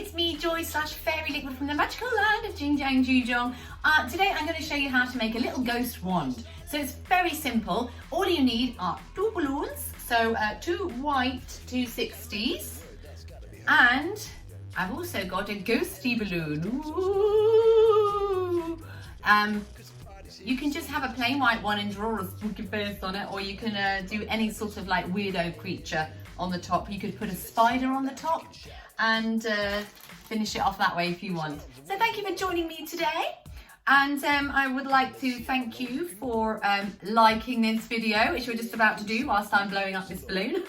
it's me, Joy / Fairy Liquid from the magical land of JingJangJooJong. Today I'm going to show you how to make a little ghost wand. So it's very simple. All you need are 2 balloons, so 2 white 260s, and I've also got a ghosty balloon. Ooh. You can just have a plain white one and draw a spooky face on it, or you can do any sort of like weirdo creature on the top. You could put a spider on the top and finish it off that way if you want. So thank you for joining me today, and I would like to thank you for liking this video, which we're just about to do whilst I'm blowing up this balloon.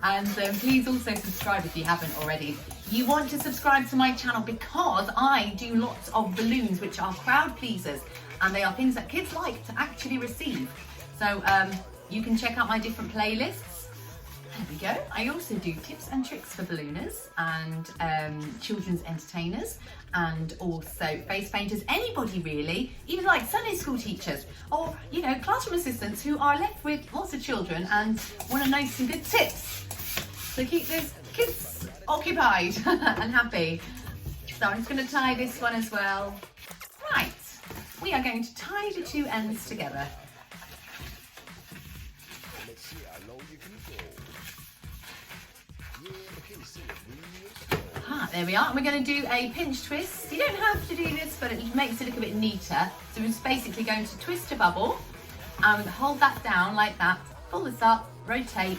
And please also subscribe if you haven't already. You want to subscribe to my channel because I do lots of balloons which are crowd pleasers, and they are things that kids like to actually receive. So you can check out my different playlists. There we go. I also do tips and tricks for ballooners and children's entertainers, and also face painters, anybody really, even like Sunday school teachers or, you know, classroom assistants who are left with lots of children and want to know some good tips to keep those kids occupied and happy. So I'm just going to tie this one as well. Right, we are going to tie the 2 ends together. There we are. We're going to do a pinch twist. You don't have to do this, but it makes it look a bit neater. So we're just basically going to twist a bubble and hold that down like that. Pull this up, rotate.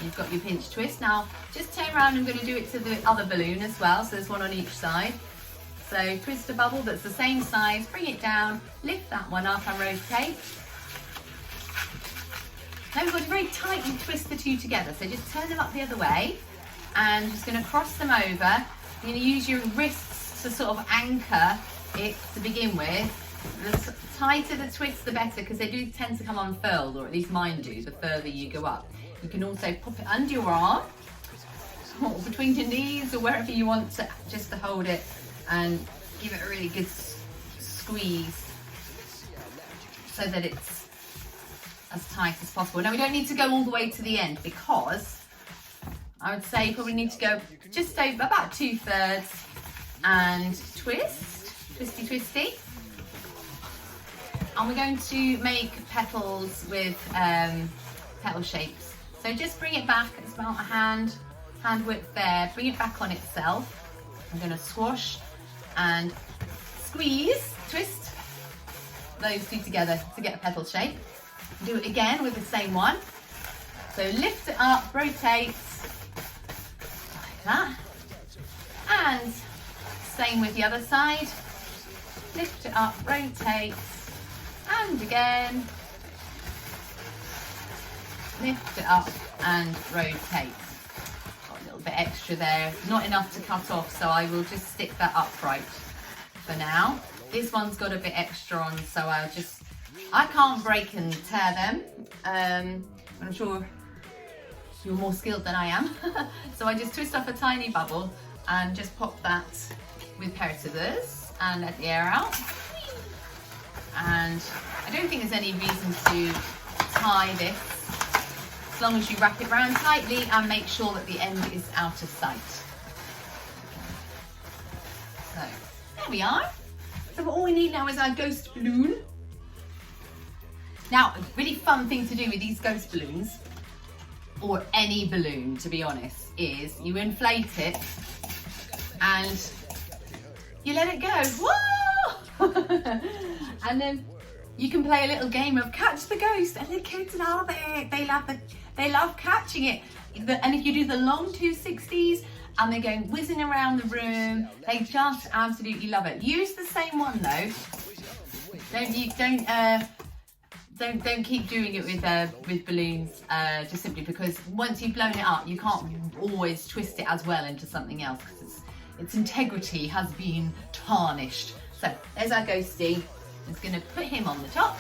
You've got your pinch twist. Now just turn around. I'm going to do it to the other balloon as well. So there's one on each side. So twist a bubble that's the same size, bring it down, lift that one up and rotate. Now we've got to very tightly twist the 2 together. So just turn them up the other way. And I'm just going to cross them over. You're going to use your wrists to sort of anchor it to begin with. The tighter the twist, the better, because they do tend to come unfurled, or at least mine do, the further you go up. You can also pop it under your arm, or between your knees, or wherever you want to, just to hold it and give it a really good squeeze so that it's as tight as possible. Now we don't need to go all the way to the end, because I would say you probably need to go just over about 2/3 and twist, twisty. And we're going to make petals with petal shapes. So just bring it back, it's about a hand width there, bring it back on itself. I'm going to swash and squeeze, twist those 2 together to get a petal shape. Do it again with the same one. So lift it up, rotate, that. And same with the other side. Lift it up, rotate, and again. Lift it up and rotate. Got a little bit extra there, not enough to cut off, so I will just stick that upright for now. This one's got a bit extra on, so I can't break and tear them. I'm sure you're more skilled than I am. So I just twist off a tiny bubble and just pop that with a pair of scissors and let the air out. And I don't think there's any reason to tie this, as long as you wrap it round tightly and make sure that the end is out of sight. So there we are. So all we need now is our ghost balloon. Now, a really fun thing to do with these ghost balloons, or any balloon to be honest, is you inflate it and you let it go. Whoa! And then you can play a little game of catch the ghost, and the kids love it. They love catching it. And if you do the long 260s and they're going whizzing around the room, they just absolutely love it. Use the same one though. Don't keep doing it with balloons, just simply because once you've blown it up, you can't always twist it as well into something else, because its integrity has been tarnished. So there's our ghosty. I'm just going to put him on the top.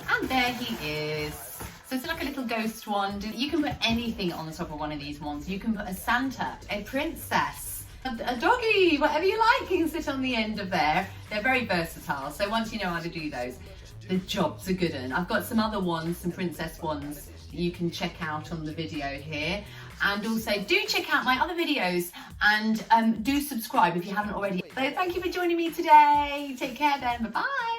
And there he is. So it's like a little ghost wand. You can put anything on the top of one of these wands. You can put a Santa, a princess, a doggy, whatever you like, you can sit on the end of there. They're very versatile, so once you know how to do those, the job's a good one. I've got some other ones, some princess ones that you can check out on the video here. And also do check out my other videos and do subscribe if you haven't already. So thank you for joining me today. Take care then, bye-bye.